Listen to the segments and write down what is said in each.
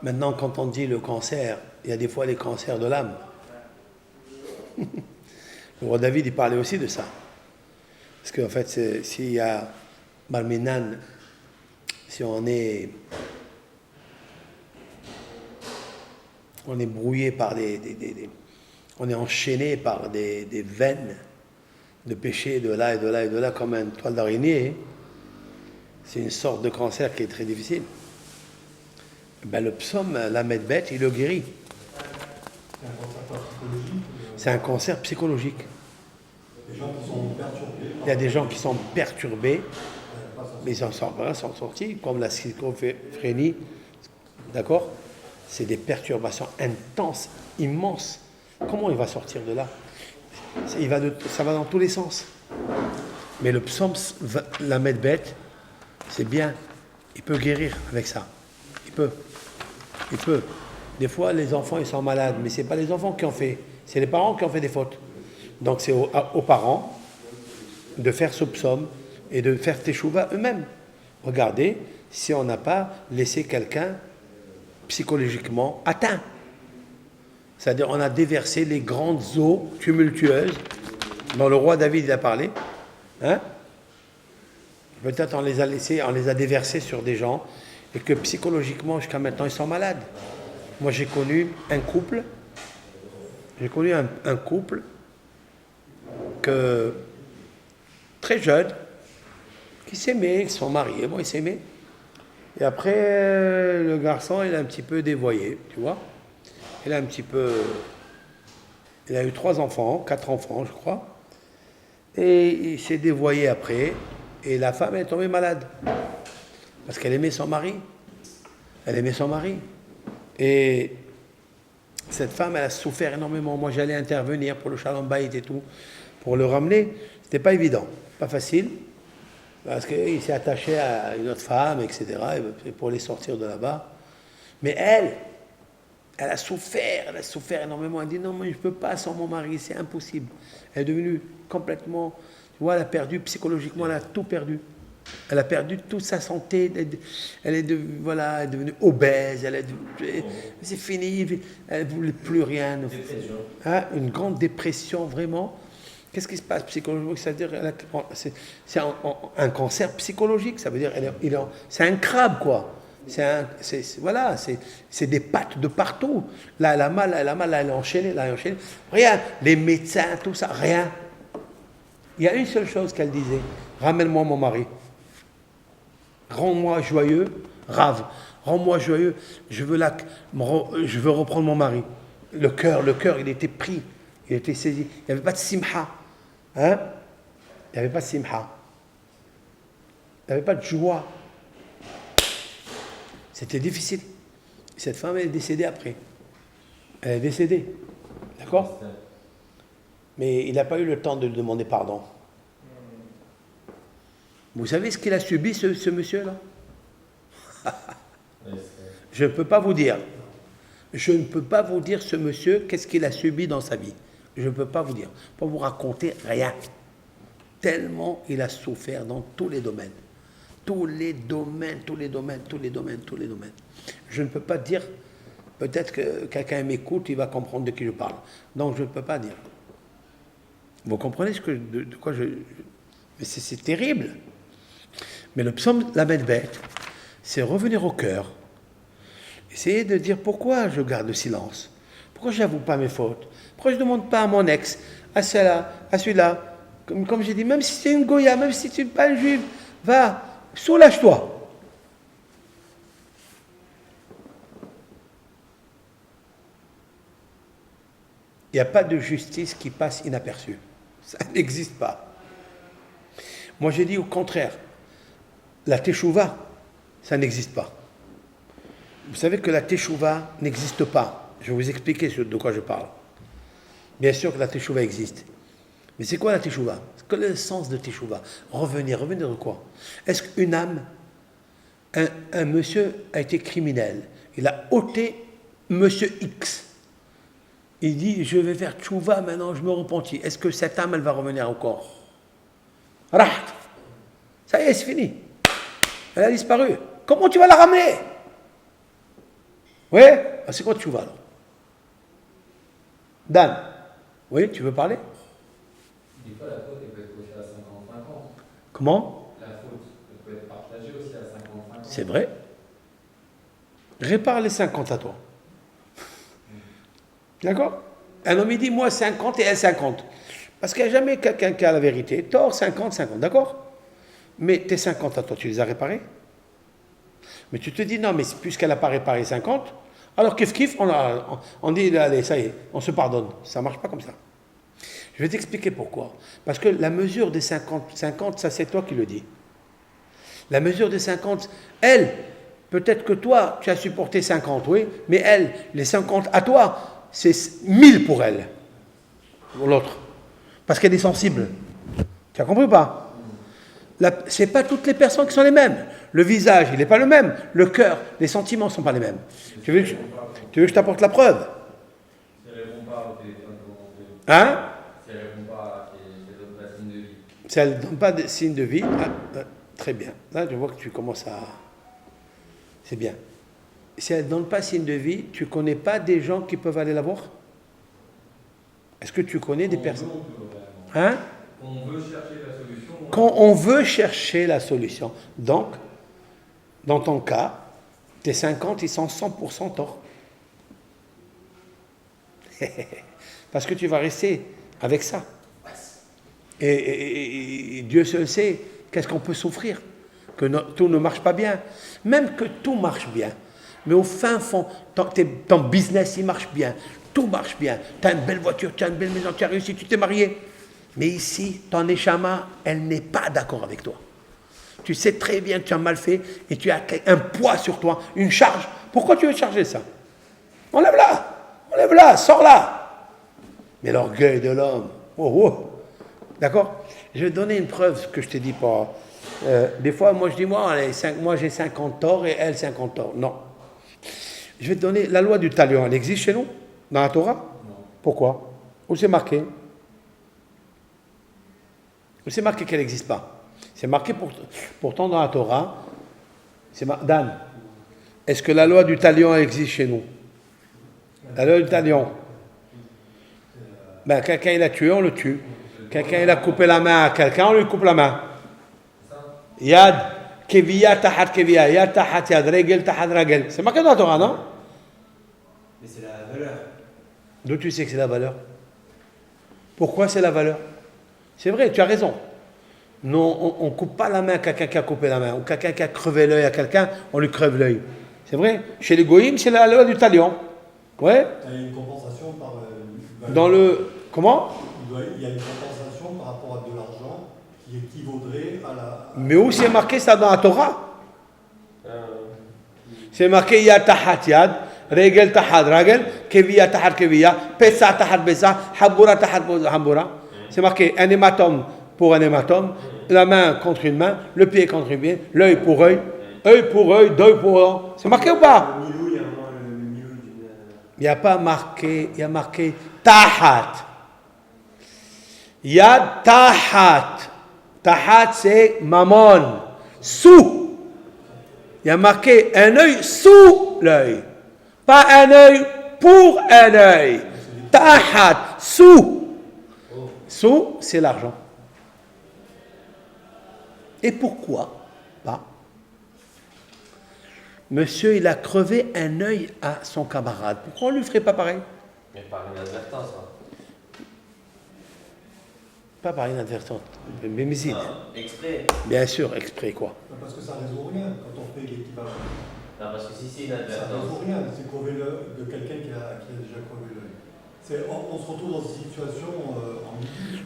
Maintenant, quand on dit le cancer, il y a des fois les cancers de l'âme. Le roi David, il parlait aussi de ça. Parce qu'en fait, s'il y a Barminan, si on est brouillé par on est enchaîné par des veines de péché de là et de là et de là, comme une toile d'araignée, c'est une sorte de cancer qui est très difficile. Ben, le psaume, la Medbet, il le guérit. C'est un cancer psychologique. Il y a des gens qui sont perturbés, mais ils sont sortis, comme la schizophrénie, d'accord? C'est des perturbations intenses, immenses. Comment il va sortir de là? Ça va dans tous les sens. Mais le psaume, la Medbet, c'est bien. Il peut guérir avec ça. Il peut. Des fois, les enfants, ils sont malades, mais ce n'est pas les enfants qui ont fait. C'est les parents qui ont fait des fautes. Donc, c'est aux parents de faire ce psaume et de faire teshuva eux-mêmes. Regardez si on n'a pas laissé quelqu'un psychologiquement atteint. C'est-à-dire, on a déversé les grandes eaux tumultueuses dont le roi David a parlé. Hein? Peut-être on les a déversés sur des gens et que psychologiquement, jusqu'à maintenant, ils sont malades. Moi, j'ai connu un couple que, très jeune, qui s'aimaient, ils se sont mariés, bon, ils s'aimaient. Et après, le garçon, il a un petit peu dévoyé, tu vois. Il a eu 4 enfants, je crois. Et il s'est dévoyé après. Et la femme, elle est tombée malade. Parce qu'elle aimait son mari. Et cette femme, elle a souffert énormément. Moi, j'allais intervenir pour le Shalom Bayit et tout, pour le ramener. C'était pas évident, pas facile. Parce qu'il s'est attaché à une autre femme, etc., pour les sortir de là-bas. Mais elle a souffert énormément. Elle dit non, mais je ne peux pas sans mon mari, c'est impossible. Elle est devenue complètement, tu vois, elle a perdu psychologiquement, elle a tout perdu. Elle a perdu toute sa santé, elle est devenue obèse, c'est fini, elle ne voulait plus rien. Hein, une grande dépression, vraiment. Qu'est-ce qui se passe psychologiquement? C'est-à-dire, c'est un cancer psychologique, ça veut dire, c'est un crabe, quoi. C'est des pattes de partout. Là, elle a mal, elle est enchaînée, Rien, les médecins, tout ça, rien. Il y a une seule chose qu'elle disait, ramène-moi mon mari. Rends-moi joyeux, rave. Rends-moi joyeux, je veux reprendre mon mari. Le cœur, il était pris, il était saisi. Il n'y avait pas de simha. Hein? Il n'y avait pas de simha. Il n'y avait pas de joie. C'était difficile. Cette femme, elle est décédée après. Elle est décédée. D'accord? Mais il n'a pas eu le temps de lui demander pardon. Vous savez ce qu'il a subi, ce monsieur-là? Je ne peux pas vous dire. Je ne peux pas vous dire, ce monsieur, qu'est-ce qu'il a subi dans sa vie. Je ne peux pas vous dire. Pas vous raconter rien. Tellement il a souffert dans tous les domaines. Tous les domaines. Je ne peux pas dire, peut-être que quelqu'un m'écoute, il va comprendre de qui je parle. Donc je ne peux pas dire. Vous comprenez de quoi je... Mais c'est terrible. Mais le psaume, la bête, c'est revenir au cœur. Essayer de dire pourquoi je garde le silence. Pourquoi je n'avoue pas mes fautes. Pourquoi je ne demande pas à mon ex, à celle-là, à celui-là. Comme j'ai dit, même si c'est une Goya, même si tu n'es pas une juive, va, soulage-toi. Il n'y a pas de justice qui passe inaperçue. Ça n'existe pas. Moi, j'ai dit au contraire, la teshuva, ça n'existe pas. Vous savez que la teshuva n'existe pas. Je vais vous expliquer de quoi je parle. Bien sûr que la teshuva existe. Mais c'est quoi la teshuva? Quel est le sens de teshuva? Revenir de quoi? Est-ce qu'une âme, un monsieur a été criminel, il a ôté monsieur X, il dit je vais faire teshuva maintenant, je me repentis. Est-ce que cette âme, elle va revenir encore? Raht. Ça y est, c'est fini. Elle a disparu. Comment tu vas la ramener? Ouais, c'est quoi tu vas alors? Dan, oui, tu veux parler? Des fois, la faute elle peut être aussi à 50-50. Comment? La faute elle peut être partagée aussi à 50-50. C'est vrai. Répare les 50 à toi. D'accord? Un homme il dit moi 50 et elle 50. Parce qu'il n'y a jamais quelqu'un qui a la vérité. Tort 50-50, d'accord? Mais tes 50 à toi, tu les as réparés? Mais tu te dis non, mais puisqu'elle n'a pas réparé 50, alors kiff, on dit allez, ça y est, on se pardonne. Ça ne marche pas comme ça. Je vais t'expliquer pourquoi. Parce que la mesure des 50, ça c'est toi qui le dis. La mesure des 50, elle, peut-être que toi, tu as supporté 50, oui, mais elle, les 50 à toi, c'est 1000 pour elle, pour l'autre. Parce qu'elle est sensible. Tu as compris ou pas? Ce n'est pas toutes les personnes qui sont les mêmes. Le visage, il n'est pas le même. Le cœur, les sentiments ne sont pas les mêmes. Tu veux que je t'apporte la preuve? Si elle ne répond pas au téléphone, comment on fait? Hein? Si elle ne répond pas et elle donne pas signe de vie. Si elle ne donne pas de signe de vie, très bien. Là, je vois que tu commences à... C'est bien. Si elle ne donne pas signe de vie, tu ne connais pas des gens qui peuvent aller la voir? Est-ce que tu connais des personnes? Hein? On veut chercher la solution. Quand on veut chercher la solution. Donc, dans ton cas, tes 50, ils sont 100% tort. Parce que tu vas rester avec ça. Et Dieu seul sait qu'est-ce qu'on peut souffrir. Que tout ne marche pas bien. Même que tout marche bien. Mais au fin fond, ton business, il marche bien. Tout marche bien. Tu as une belle voiture, tu as une belle maison, tu as réussi, tu t'es marié. Mais ici, ton neshama, elle n'est pas d'accord avec toi. Tu sais très bien que tu as mal fait et tu as un poids sur toi, une charge. Pourquoi tu veux charger ça? Enlève-la, sors-la. Mais l'orgueil de l'homme, d'accord? Je vais te donner une preuve que je ne te dis pas. Des fois, moi je dis, moi j'ai 50 torts et elle 50 torts. Non. Je vais te donner la loi du talion. Elle existe chez nous? Dans la Torah? Non. Pourquoi? Où c'est marqué? Où c'est marqué qu'elle n'existe pas? C'est marqué pourtant dans la Torah. Dan, est-ce que la loi du talion existe chez nous? La loi du talion. Ben, quelqu'un il a tué, on le tue. Quelqu'un il a coupé la main à quelqu'un, on lui coupe la main. Yad, keviya, tahat keviya, yad, tahat yad, regel, tahat regel. C'est marqué dans la Torah, non? Mais c'est la valeur. D'où tu sais que c'est la valeur? Pourquoi c'est la valeur? C'est vrai, tu as raison. Non, on ne coupe pas la main à quelqu'un qui a coupé la main. Ou quelqu'un qui a crevé l'œil à quelqu'un, on lui crève l'œil. C'est vrai. Chez les goïms, c'est la loi du talion. Ouais. Il y a une compensation par... Dans le... Comment? Il y a une compensation par rapport à de l'argent qui équivaudrait à la... Mais où c'est marqué ça dans la Torah? C'est marqué ya tahat yad, regel tahat regel, keviya tahat keviya, pesa tahat pesa, habura tahat habura. C'est marqué un hématome pour un hématome, la main contre une main, le pied contre un pied, l'œil pour œil, deuil pour œil. C'est marqué ou pas? Le milou, il y a vraiment le milou d'une... Il n'y a pas marqué, il y a marqué tahat. Yad tahat. Tahat c'est mammon, sous. Il y a marqué un œil sous l'œil. Pas un œil pour un œil. Tahat, sous. Sous, c'est l'argent. Et pourquoi pas? Monsieur, il a crevé un œil à son camarade. Pourquoi on ne lui ferait pas pareil? Mais par inadvertance. Pas par inadvertance. Mais Exprès. bien sûr, exprès quoi. Parce que ça ne résout rien quand on fait l'équivalent. Non, parce que si c'est Ça ne inadvertance. résout rien, c'est crever l'œil de quelqu'un qui a déjà crevé l'œil. On se retrouve dans une situation en...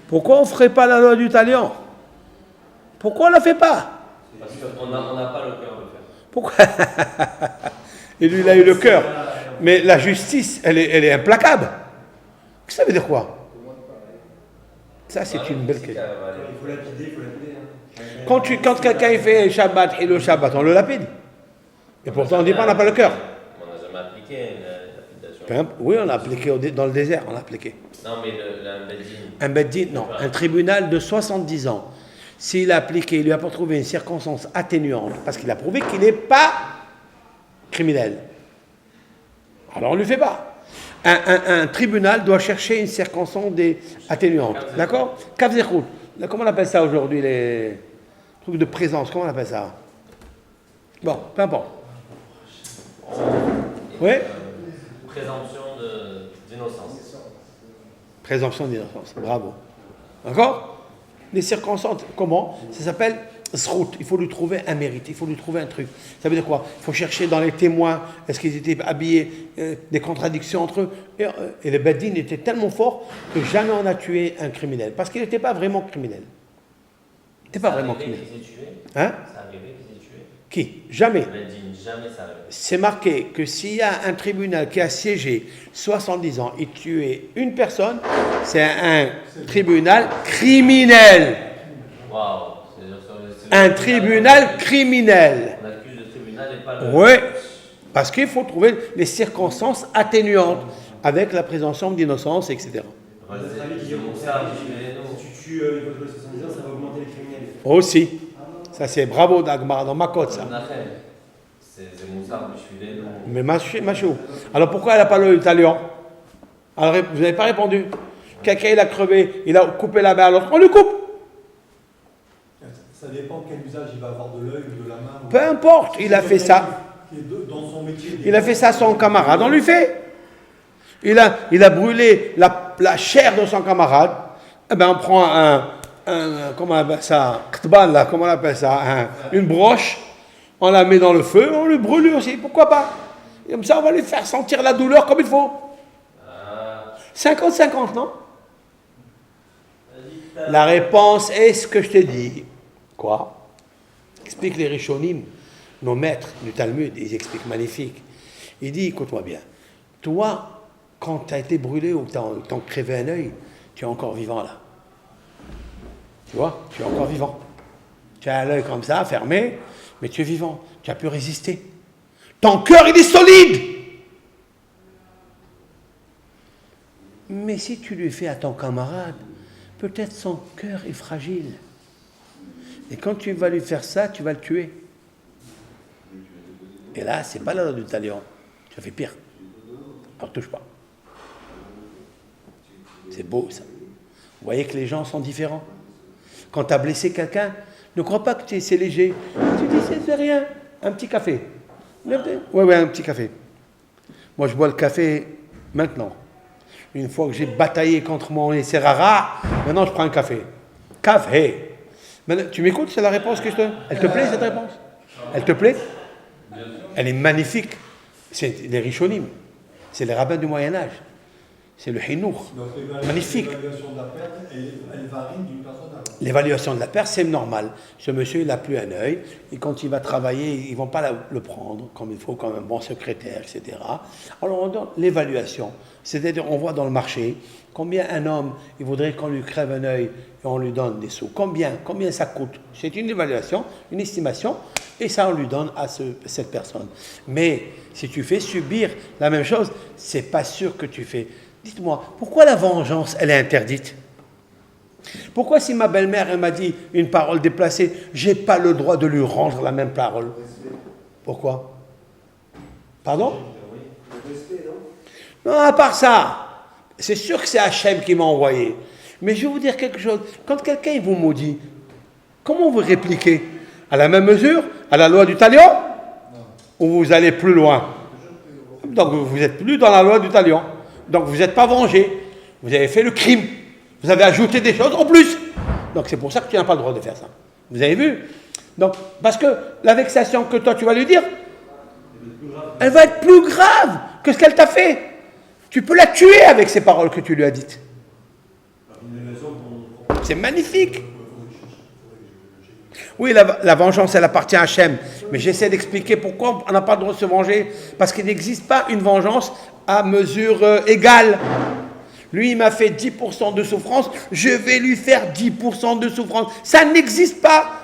Pourquoi on ne ferait pas la loi du talion? Pourquoi on ne la fait pas? Parce qu'on n'a pas le cœur de le faire. Pourquoi? Et lui, il a eu le cœur. Mais la justice, elle est implacable. Ça veut dire quoi? Ça, c'est une belle question. Il faut lapider, hein. Quand quelqu'un il fait Shabbat et le Shabbat, on le lapide. Et pourtant, on dit pas, on n'a pas le cœur. On n'a jamais appliqué la lapidation. Oui, on l'a appliqué dans le désert, on l'a appliqué. Non, mais un beddin. Un beddin, non. Un tribunal de 70 ans. S'il a appliqué, il lui a pas trouvé une circonstance atténuante, parce qu'il a prouvé qu'il n'est pas criminel. Alors on ne le fait pas. Un tribunal doit chercher une circonstance atténuante. D'accord? Kafzekhout. Comment on appelle ça aujourd'hui, les trucs de présence? Comment on appelle ça? Bon, peu importe. Oui? Présomption d'innocence. Présomption d'innocence. Bravo. D'accord? Les circonstances, comment? Ça s'appelle zrout. Il faut lui trouver un mérite, il faut lui trouver un truc. Ça veut dire quoi? Il faut chercher dans les témoins, est-ce qu'ils étaient habillés, des contradictions entre eux. Et le Beddin était tellement fort que jamais on a tué un criminel. Parce qu'il n'était pas vraiment criminel. Il n'était pas vraiment criminel. Hein? Ça arrivait qu'ils aient tué. Qui? Jamais. Jamais ça arrive. C'est marqué que s'il y a un tribunal qui a siégé 70 ans et tué une personne, c'est un tribunal criminel. Waouh. Un tribunal criminel. On accuse le tribunal et pas le... Oui, parce qu'il faut trouver les circonstances atténuantes avec la présomption d'innocence, etc. Notre avis, si tu tues une fois de 70 ans, ça va augmenter les criminels. Aussi. Ça, c'est bravo Dagmar, dans ma côte, ça. C'est Moussard, je suis Mais Machou. Alors pourquoi elle n'a pas le talion? Alors, vous n'avez pas répondu. Quelqu'un, il a crevé, il a coupé la main à l'autre, on lui coupe. Ça dépend quel usage il va avoir de l'œil ou de la main. Peu importe, il a fait ça. Dans son métier. Il a fait ça à son camarade, on lui fait. Il a brûlé la chair de son camarade. Eh ben, on prend comment on appelle ça? Là, comment on appelle ça? Une broche, on la met dans le feu, on le brûle lui aussi, pourquoi pas? Et comme ça, on va lui faire sentir la douleur comme il faut. 50-50, non? La réponse est ce que je t'ai dit. Quoi? Explique les Rishonim, nos maîtres du Talmud, ils expliquent magnifique. Il dit, écoute-moi bien, toi, quand tu as été brûlé ou t'en crevé un œil, tu es encore vivant là. Tu vois? Tu es encore vivant. Tu as l'œil comme ça, fermé, mais tu es vivant. Tu as pu résister. Ton cœur, il est solide. Mais si tu lui fais à ton camarade, peut-être son cœur est fragile. Et quand tu vas lui faire ça, tu vas le tuer. Et là, c'est pas la loi du talion. Ça fait pire. Alors touche pas. C'est beau ça. Vous voyez que les gens sont différents. Quand tu as blessé quelqu'un, ne crois pas que c'est léger. Tu dis c'est rien. Un petit café. Ouais, un petit café. Moi, je bois le café maintenant. Une fois que j'ai bataillé contre mon Serrara, maintenant je prends un café. Café. Maintenant, tu m'écoutes, c'est la réponse que je te donne. Elle te plaît cette réponse? Elle te plaît? Elle est magnifique. C'est les Rishonim. C'est les rabbins du Moyen-Âge. C'est le Hinour. Magnifique. L'évaluation de la perte, elle varie d'une personne à l'autre. L'évaluation de la perte, c'est normal. Ce monsieur, il n'a plus un œil. Et quand il va travailler, ils ne vont pas le prendre comme il faut, comme un bon secrétaire, etc. Alors, on donne l'évaluation. C'est-à-dire, on voit dans le marché combien un homme, il voudrait qu'on lui crève un œil et on lui donne des sous. Combien ça coûte? C'est une évaluation, une estimation, et ça, on lui donne à cette personne. Mais si tu fais subir la même chose, c'est pas sûr que tu fais. Dites-moi, pourquoi la vengeance, elle est interdite? Pourquoi si ma belle-mère, elle m'a dit une parole déplacée, j'ai pas le droit de lui rendre la même parole? Pourquoi? Pardon? Non, à part ça, c'est sûr que c'est Hachem qui m'a envoyé. Mais je vais vous dire quelque chose. Quand quelqu'un il vous maudit, comment vous répliquez? À la même mesure? À la loi du talion? Ou vous allez plus loin? Donc vous n'êtes plus dans la loi du talion. Donc vous n'êtes pas vengé. Vous avez fait le crime. Vous avez ajouté des choses en plus. Donc c'est pour ça que tu n'as pas le droit de faire ça. Vous avez vu? Donc, parce que la vexation que toi tu vas lui dire, elle va être plus grave que ce qu'elle t'a fait. Tu peux la tuer avec ces paroles que tu lui as dites. C'est magnifique. Oui, la vengeance, elle appartient à Hachem. Mais j'essaie d'expliquer pourquoi on n'a pas le droit de se venger. Parce qu'il n'existe pas une vengeance à mesure égale. Lui, il m'a fait 10% de souffrance, je vais lui faire 10% de souffrance. Ça n'existe pas.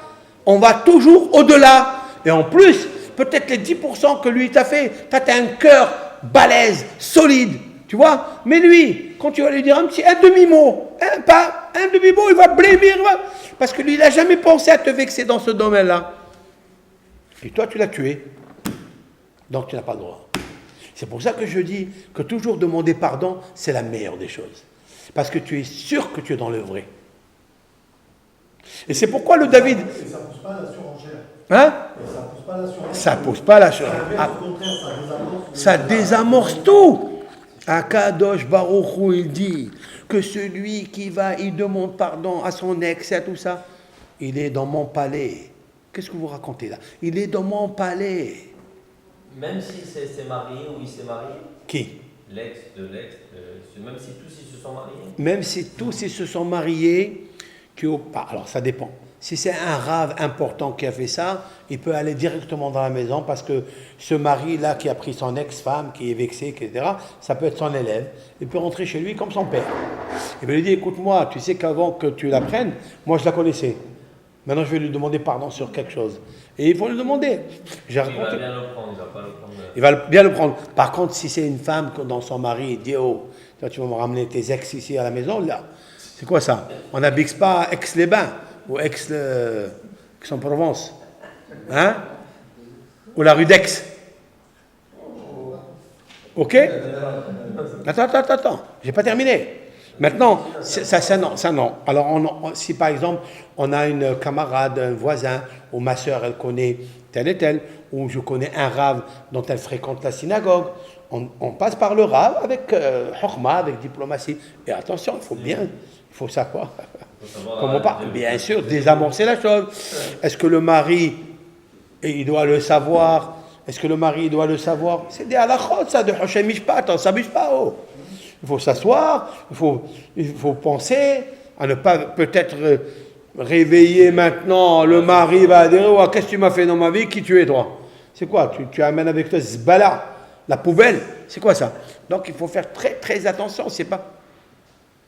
On va toujours au-delà. Et en plus, peut-être les 10% que lui t'a fait, tu as un cœur balèze, solide. Tu vois? Mais lui, quand tu vas lui dire un demi-mot, un demi-mot, il va blêmir. Parce que lui, il n'a jamais pensé à te vexer dans ce domaine-là. Et toi, tu l'as tué. Donc, tu n'as pas le droit. C'est pour ça que je dis que toujours demander pardon, c'est la meilleure des choses. Parce que tu es sûr que tu es dans le vrai. Et c'est pourquoi le David... Et ça ne pousse pas à la surenchère. Hein? Et ça ne pousse pas à la surenchère. Ça pousse pas la chose. Au contraire, ça désamorce. Ça désamorce tout. Akadosh Baruch Hu, il dit que celui qui va, il demande pardon à son ex et à tout ça, il est dans mon palais. Qu'est-ce que vous racontez là? Il est dans mon palais. Même s'il s'est marié ou il s'est marié, Qui? l'ex de l'ex, même si tous ils se sont mariés. Même si tous ils se sont mariés, alors ça dépend. Si c'est un rave important qui a fait ça, il peut aller directement dans la maison parce que ce mari-là qui a pris son ex-femme, qui est vexé, etc., ça peut être son élève. Il peut rentrer chez lui comme son père. Il va lui dire, écoute-moi, tu sais qu'avant que tu la prennes, moi je la connaissais. Maintenant je vais lui demander pardon sur quelque chose. Et il faut lui demander. Il va bien le prendre, il va pas le prendre. Il va bien le prendre. Par contre, si c'est une femme dans son mari, il dit, oh, toi tu vas me ramener tes ex ici à la maison, là. C'est quoi ça? On n'habite pas Aix-les-Bains ou Aix-en-Provence, hein? Ou la rue d'Aix. Ok? Attends, j'ai pas terminé. Maintenant, ça non. Alors, si par exemple, on a une camarade, un voisin, ou ma soeur, elle connaît tel et tel, ou je connais un rave dont elle fréquente la synagogue, on passe par le rave avec chokma, avec diplomatie. Et attention, il faut savoir. Comment pas? Bien sûr, désamorcer la chose. Est-ce que le mari, il doit le savoir? Est-ce que le mari doit le savoir? C'est des halakhot, ça, de Hoshem Mishpat, on ne s'abuse pas. Oh. Il faut s'asseoir, il faut penser à ne pas peut-être réveiller maintenant. Le mari va dire, oh, qu'est-ce que tu m'as fait dans ma vie? Qui tu es, toi? C'est quoi? Tu amènes avec toi ce bala, la poubelle? C'est quoi ça? Donc il faut faire très très attention. C'est pas